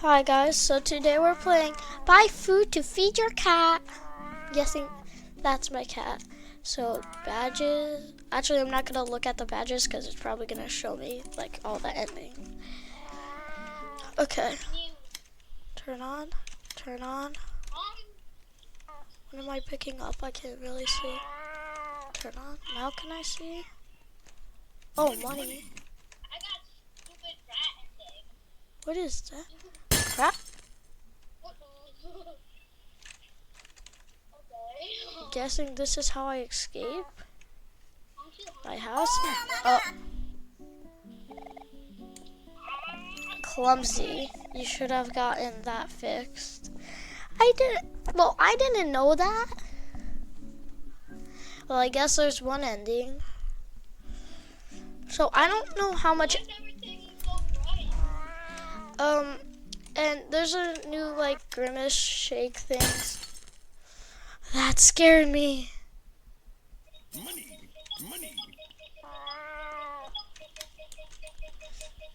Hi guys, so today we're playing Buy Food to Feed Your Cat. Guessing that's my cat. So badges, actually I'm not gonna look at the badges because it's probably gonna show me like all the ending. Okay, turn on. What am I picking up? I can't really see. Turn on, now can I see? Oh, money. What is that? Crap. Guessing this is how I escape my house. Oh, clumsy. You should have gotten that fixed. I didn't know that. Well, I guess there's one ending. So I don't know how much. And there's a new like Grimace shake things. That scared me. Money.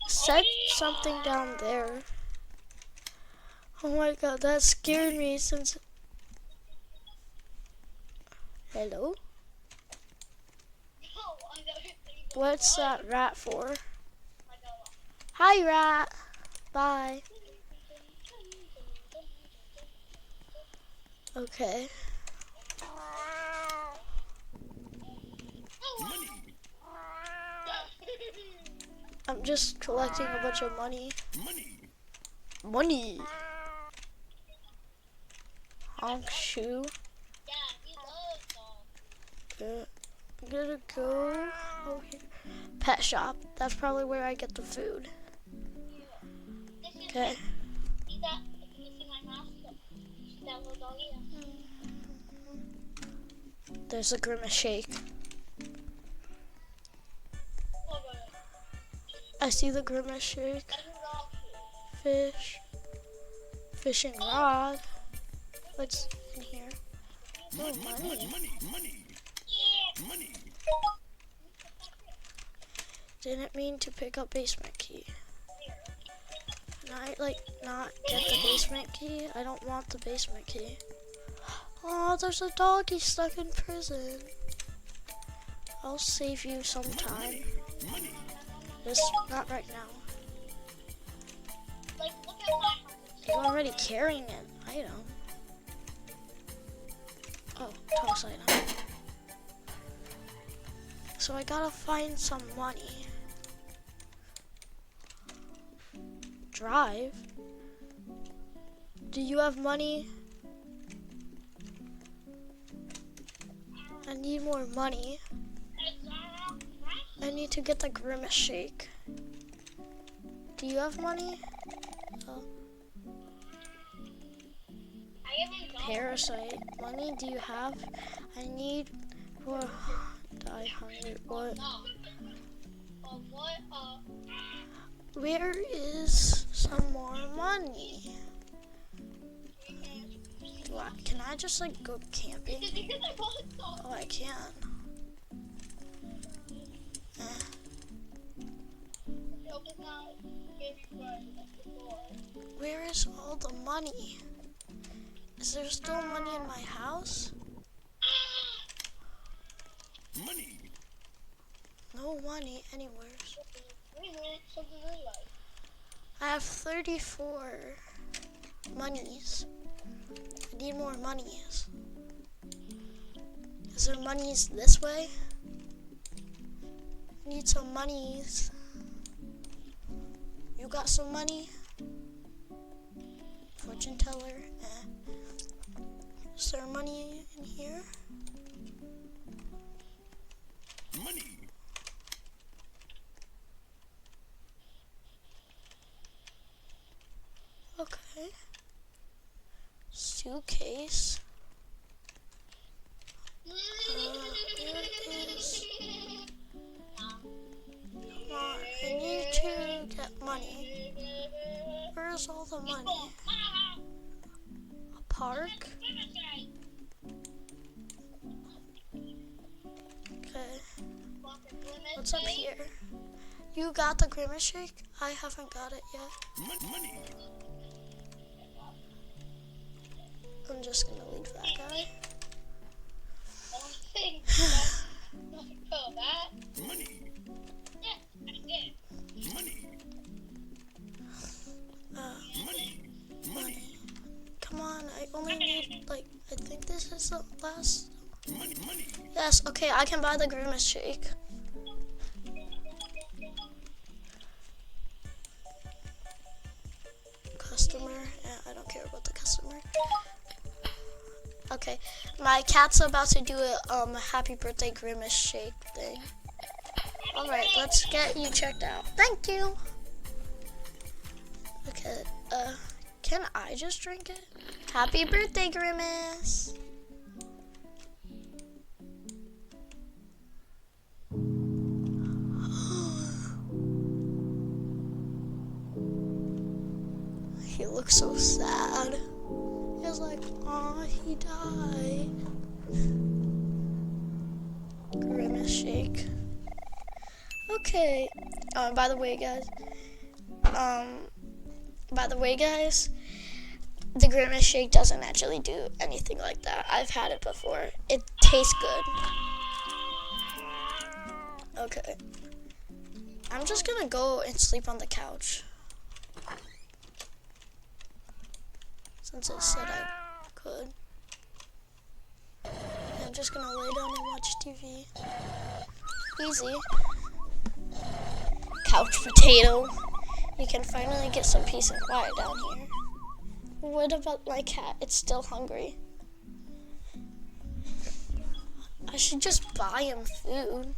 Said something down there. Oh my god, that scared me since. Hello? What's that rat for? Hi, rat. Bye. Okay. I'm just collecting a bunch of money. Money. Honk shoe. I'm gonna go over here. Pet shop. That's probably where I get the food. Okay. There's a Grimace shake. I see the Grimace shake. Fish. Fishing rod. What's in here? Oh, money. Didn't mean to pick up basement key. Can I like not get the basement key? I don't want the basement key. Oh, there's a doggy stuck in prison. I'll save you sometime. Just not right now. You're already carrying an item. Oh, toss item. So I gotta find some money. Drive? Do you have money? I need more money. I need to get the Grimace shake. Do you have money? Oh. Parasite. Money do you have? I need for die hungry. What? Where is some more money? Can I just like go camping? Oh, I can. Where is all the money? Is there still money in my house? No money anywhere. I have 34 monies. I need more monies. Is there monies this way? I need some monies. You got some money? Fortune teller? Is there money in here? Money. Okay. Suitcase. There it is. Come on, I need to get money. Where's all the money? A park? Okay. What's up here? You got the Grimace shake? I haven't got it yet. Money. I'm just gonna leave that guy. Money. Money. Money. Money. Come on, I only need, like, I think this is the last. Money. Money. Yes, okay, I can buy the Grimace Shake. Customer, yeah, I don't care about the customer. Okay, my cat's about to do a happy birthday Grimace Shake thing. Alright, let's get you checked out. Thank you! Okay, can I just drink it? Happy birthday, Grimace! He looks so sad. He was like, aw, he died. Grimace Shake. Okay. By the way, guys, the Grimace Shake doesn't actually do anything like that. I've had it before. It tastes good. Okay. I'm just gonna go and sleep on the couch. Since it said I could. I'm just gonna lay down and watch TV. Easy. Couch potato. You can finally get some peace and quiet down here. What about my cat? It's still hungry. I should just buy him food.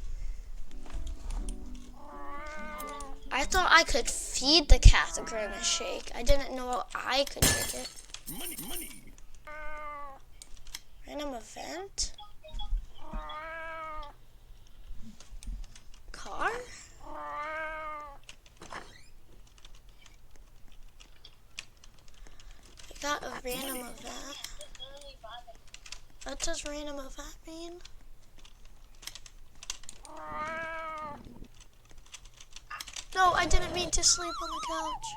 I thought I could feed the cat the Grimace Shake. I didn't know I could drink it. Money. Money. Random event? Car? I got a random event. What does random event mean? No, I didn't mean to sleep on the couch.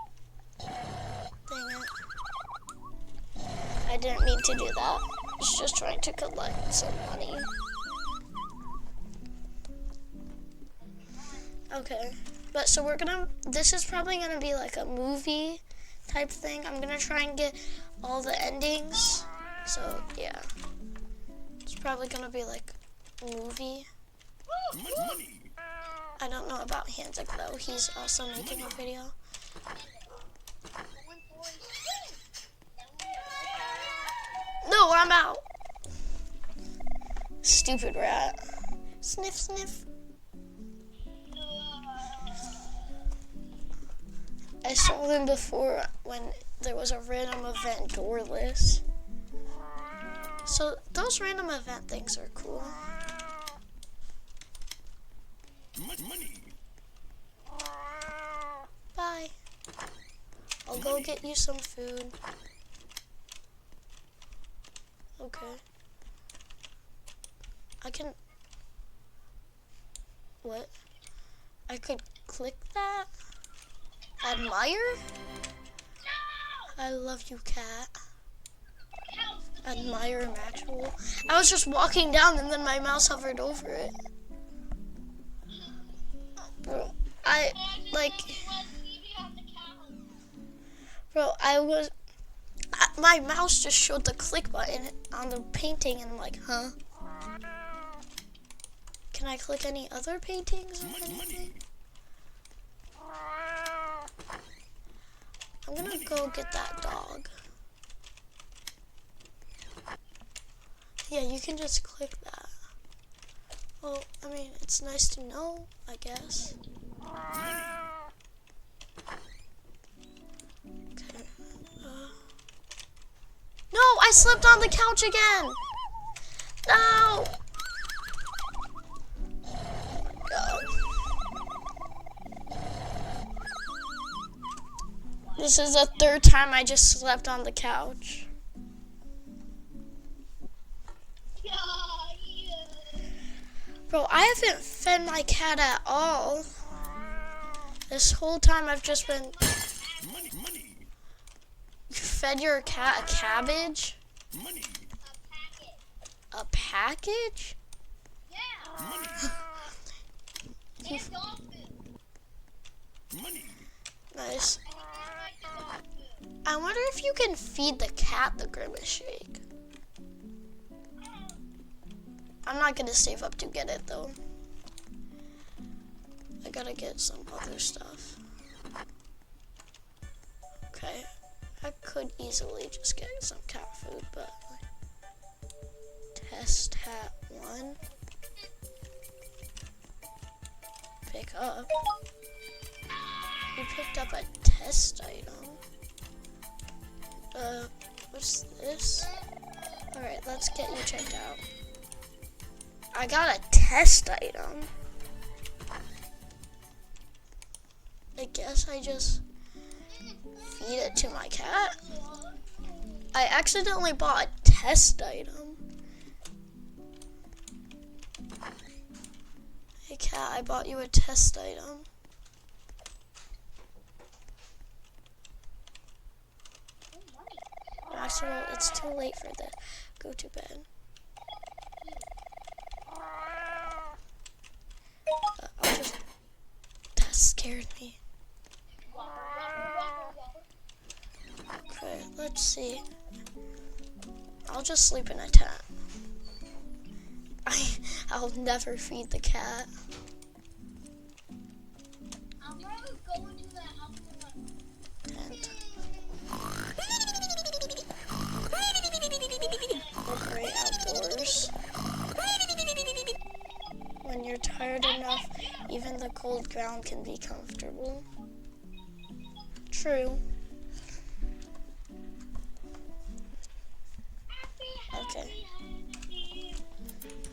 Dang it. I didn't mean to do that. I was just trying to collect some money. Okay. But so this is probably gonna be like a movie type thing. I'm gonna try and get all the endings. So yeah. It's probably gonna be like a movie. Money. I don't know about Hanzik though. He's also making a video. No, I'm out. Stupid rat. Sniff, sniff. I saw them before when there was a random event doorless. So those random event things are cool. Money. Bye. I'll go get you some food. Okay. I can... What? I could click that? Admire? I love you, cat. Admire Maxwell. I was just walking down and then my mouse hovered over it. Bro, my mouse just showed the click button on the painting and I'm like, huh? Can I click any other paintings or anything? I'm gonna go get that dog. Yeah, you can just click that. Well, I mean, it's nice to know, I guess. Okay. No, I slipped on the couch again. No. God. This is the third time I just slept on the couch. Bro, I haven't fed my cat at all. This whole time I've just been... Money, money, You fed your cat a cabbage? money, A package? money, You money, Nice. I wonder if you can feed the cat the Grimace Shake. I'm not gonna save up to get it though. I gotta get some other stuff. Okay. I could easily just get some cat food, but test hat 1. Pick up. You picked up a test item. What's this? Alright, let's get you checked out. I got a test item. I guess I just feed it to my cat. I accidentally bought a test item. Hey cat, I bought you a test item. Actually, it's too late for that. Go to bed. I'll just... That scared me. Okay, let's see. I'll just sleep in a tent. I'll never feed the cat. Tent. The great outdoors. When you're tired enough, even the cold ground can be comfortable. True. Okay.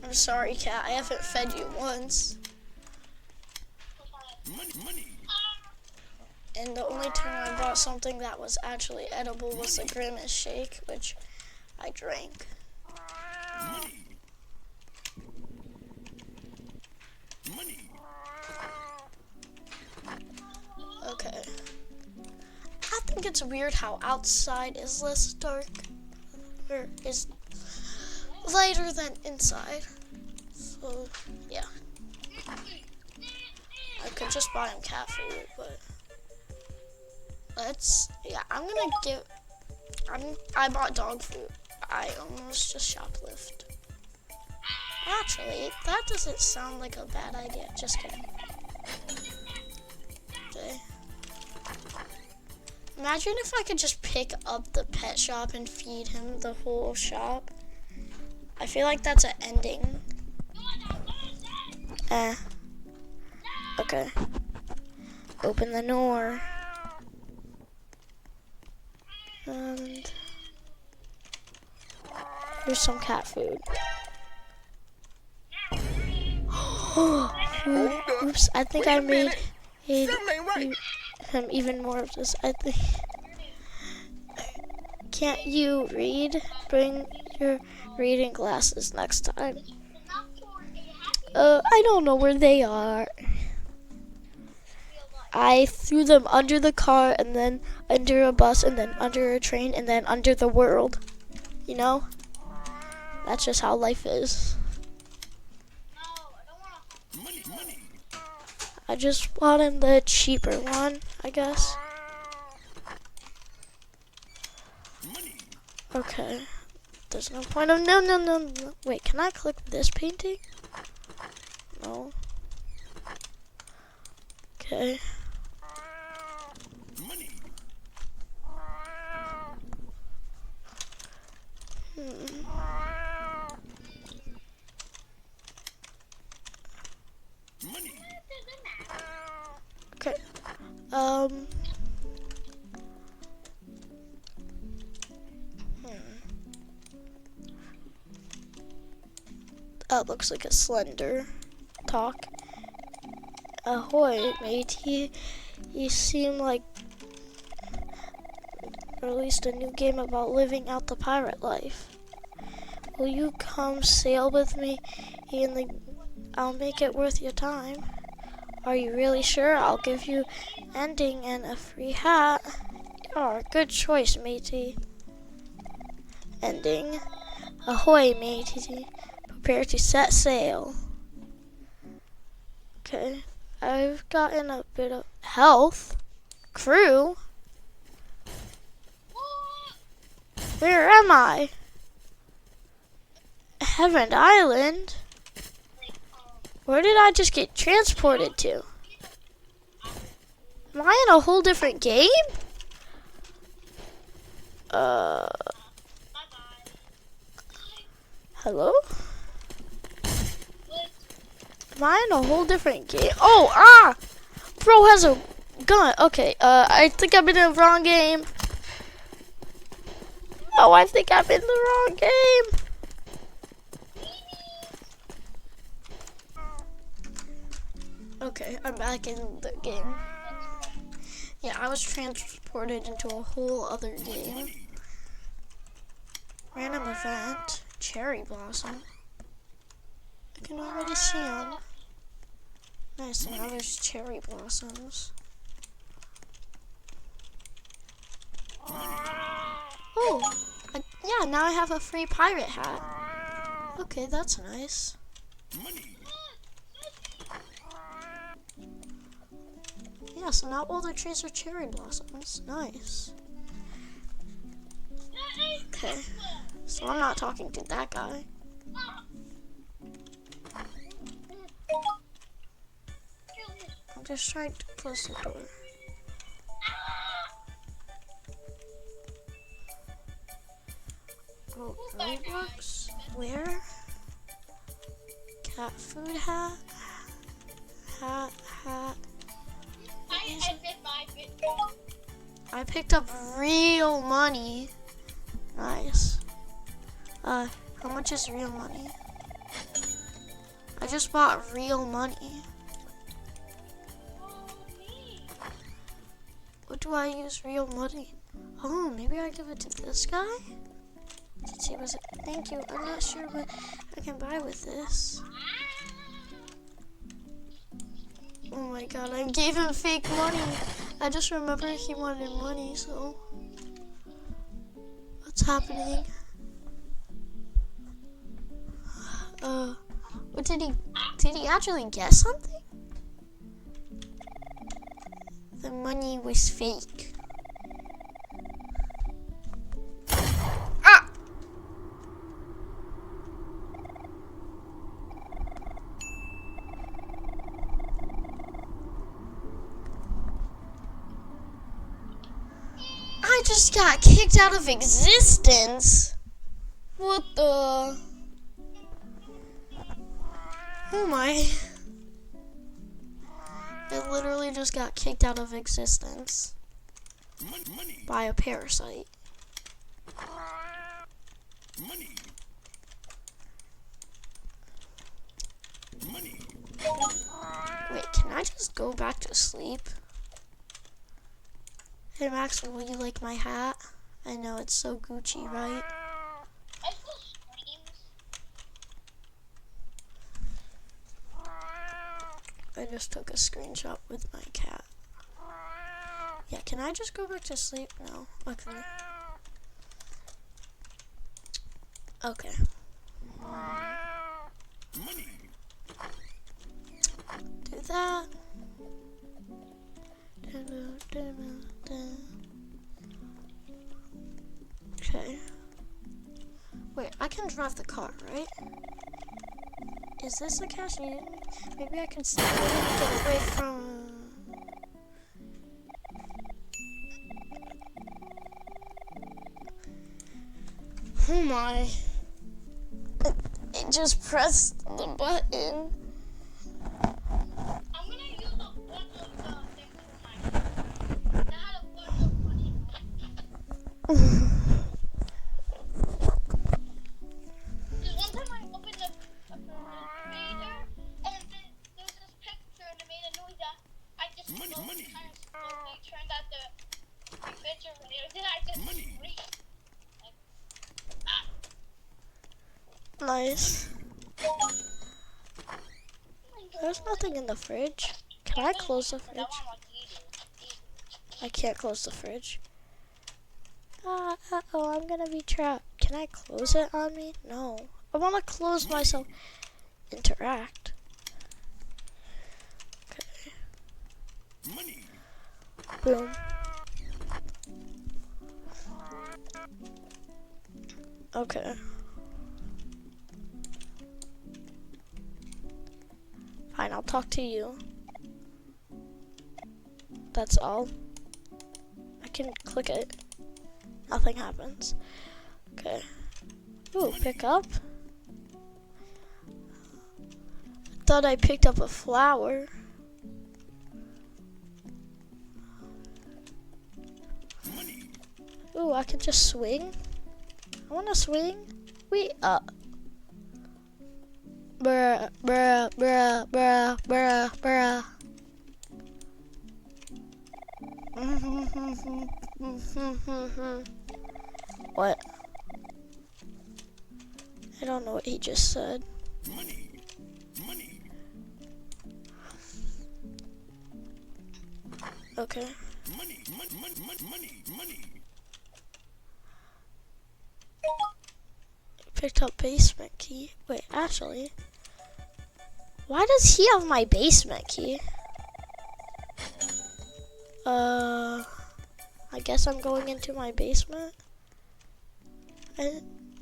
I'm sorry, cat. I haven't fed you once. money, money, And the only time I bought something that was actually edible was the Grimace Shake, which I drank. money, money, Okay. I think it's weird how outside is less dark, or is lighter than inside. So, yeah. I could just buy him cat food, but I bought dog food. I almost just shoplift. Actually, that doesn't sound like a bad idea. Just kidding. Okay. Imagine if I could just pick up the pet shop and feed him the whole shop. I feel like that's an ending. Okay. Open the door. And here's some cat food. Oops, I think I made him even more of this. I think. Can't you read? Bring your reading glasses next time. I don't know where they are. I threw them under the car, and then under a bus, and then under a train, and then under the world. You know? That's just how life is. money, money, I just wanted the cheaper one, I guess. money, Okay. There's no point of no. Wait, can I click this painting? No. Okay. money, money, Okay. That looks like a Slender talk. Ahoy, mate. He seemed like released a new game about living out the pirate life. Will you come sail with me? I'll make it worth your time. Are you really sure? I'll give you ending and a free hat. Oh, good choice, matey. Ending. Ahoy, matey. Prepare to set sail. Okay. I've gotten a bit of health. Crew? Where am I? Heaven Island? Where did I just get transported to? Am I in a whole different game? Hello? Am I in a whole different game? Oh, ah! Bro has a gun. Okay, I think I'm in the wrong game. No, I think I'm in the wrong game. Okay, I'm back in the game. Yeah, I was transported into a whole other game. Random event. Cherry blossom. I can already see them. Nice, now there's cherry blossoms. Oh, yeah, now I have a free pirate hat. Okay, that's nice. Money. Yeah, so now all the trees are cherry blossoms. Nice. Okay, so I'm not talking to that guy. I'm just trying to close the door. Oh, Roblox? Where? Cat food hat? Hat. I picked up real money. Nice. How much is real money? I just bought real money. What do I use real money? Oh, maybe I give it to this guy? Let's see, was it? Thank you. I'm not sure what I can buy with this. Oh my god, I gave him fake money. I just remember he wanted money, so. What's happening? What did he actually get something? The money was fake. Ah! I just got kicked out of existence. What the? Oh my. I literally just got kicked out of existence Money. by a parasite. Money. Money. Wait, can I just go back to sleep? Hey Max, will you like my hat? I know it's so Gucci, right? I just took a screenshot with my cat. Yeah, can I just go back to sleep? No. Okay. Okay. Money. Do that. Okay. Wait, I can drive the car, right? Is this a cashier? Maybe I can get away from... Oh my. It just pressed the button. I'm gonna use a bunch of things for my. That had a bunch of money. Because one time I opened the refrigerator and then there was this picture and it made a noise that I just Money, money. kind of slowly turned out the refrigerator. Then I just Money. screamed. Nice. There's nothing in the fridge. Can Can I close the Because I fridge? want like eating. I can't close the fridge. Uh-oh, I'm gonna be trapped. Can I close it on me? No. I want to close myself. Interact. Okay. Money. Boom. Okay. Fine, I'll talk to you. That's all. I can click it. Nothing happens. Okay. Ooh, pick up. Thought I picked up a flower. Money. Ooh, I can just swing. I wanna swing. Wait up. Bruh, bruh, bruh, bruh, bruh, bruh. What? I don't know what he just said. Money. Money. Okay. Money. Money. Money. Picked up basement key. Wait, actually. Why does he have my basement key? I guess I'm going into my basement.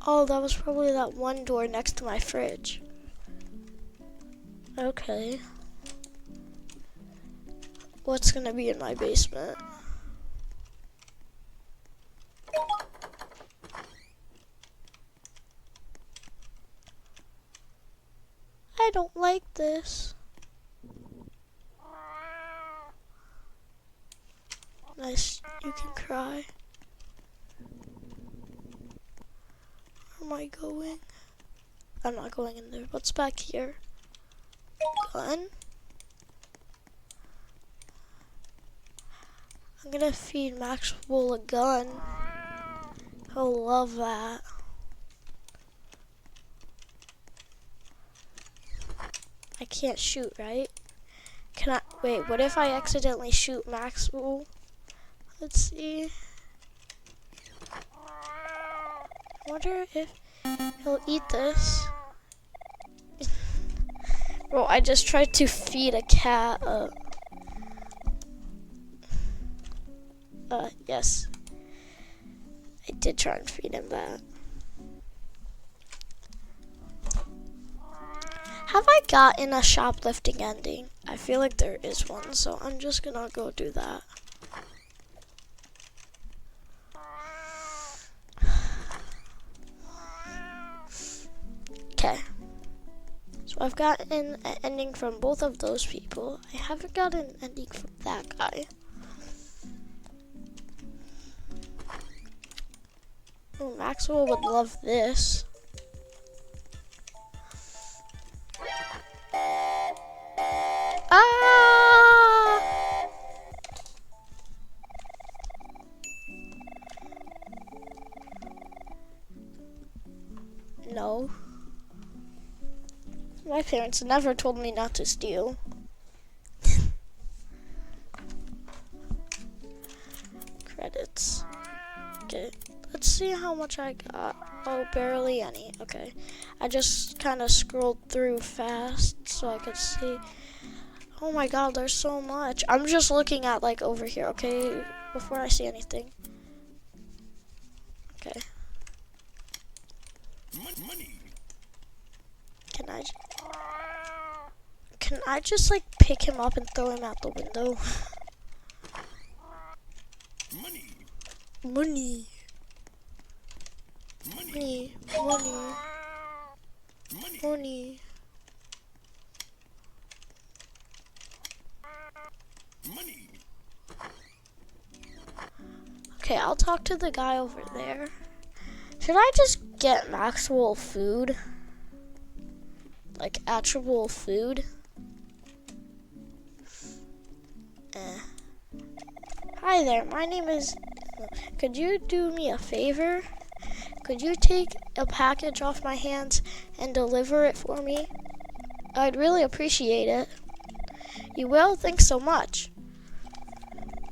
Oh, that was probably that one door next to my fridge. Okay. What's gonna be in my basement? I don't like this. Nice, you can cry. Where am I going? I'm not going in there. What's back here? Gun? I'm gonna feed Maxwell a gun. He'll love that. I can't shoot, right? Can I? Wait, what if I accidentally shoot Maxwell? Let's see. I wonder if he'll eat this. Bro, I just tried to feed a cat yes. I did try and feed him that. Have I gotten a shoplifting ending? I feel like there is one, so I'm just gonna go do that. Okay. So I've gotten an ending from both of those people. I haven't gotten an ending from that guy. Oh, Maxwell would love this. Ah! No. My parents never told me not to steal. Credits. Okay, let's see how much I got. Oh, barely any. Okay. I just kind of scrolled through fast so I could see. Oh my god, there's so much. I'm just looking at like over here, okay? Before I see anything. Okay. Money. Can I just like pick him up and throw him out the window? Money. Money. Money. Money. Money. Money. Money. Money. Okay, I'll talk to the guy over there. Should I just get Maxwell food? Like actual food? Hi there, my name is... Could you do me a favor? Could you take a package off my hands and deliver it for me? I'd really appreciate it. You will? Thanks so much.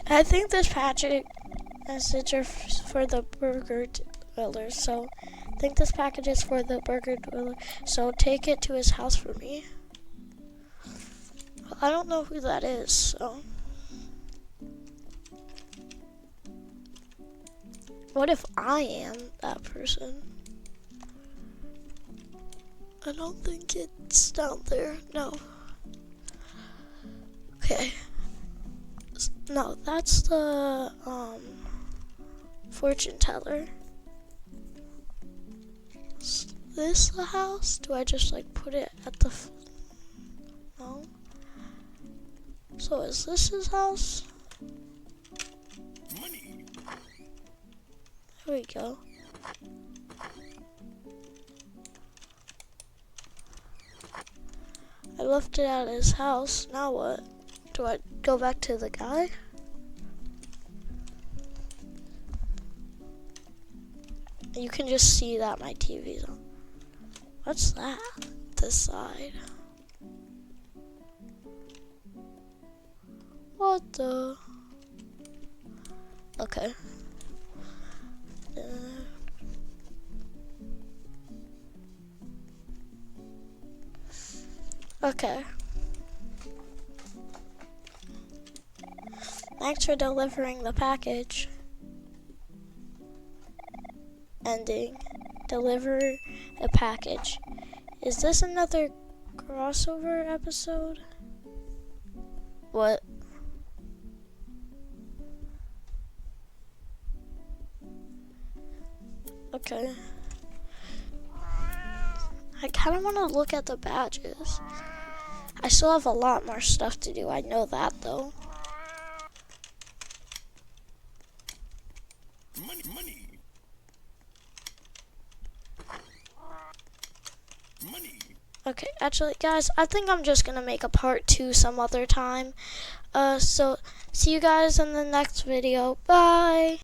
I think this package are for the burger dweller, so I think this package is for the burger dweller, so take it to his house for me. I don't know who that is, so. What if I am that person? I don't think it's down there, no. Okay. No, that's the, fortune teller. Is this the house? Do I just, like, put it at the, no? So is this his house? Money. There we go. I left it at his house. Now what? Do I go back to the guy? You can just see that my TV's on. What's that? This side. What the? Okay. Okay. Thanks for delivering the package. Ending. Deliver a package. Is this another crossover episode? What? Okay. I kind of want to look at the badges. I still have a lot more stuff to do. I know that though. Money. Money. Money. Okay, actually, guys, I think I'm just gonna make a part 2 some other time. So see you guys in the next video. Bye.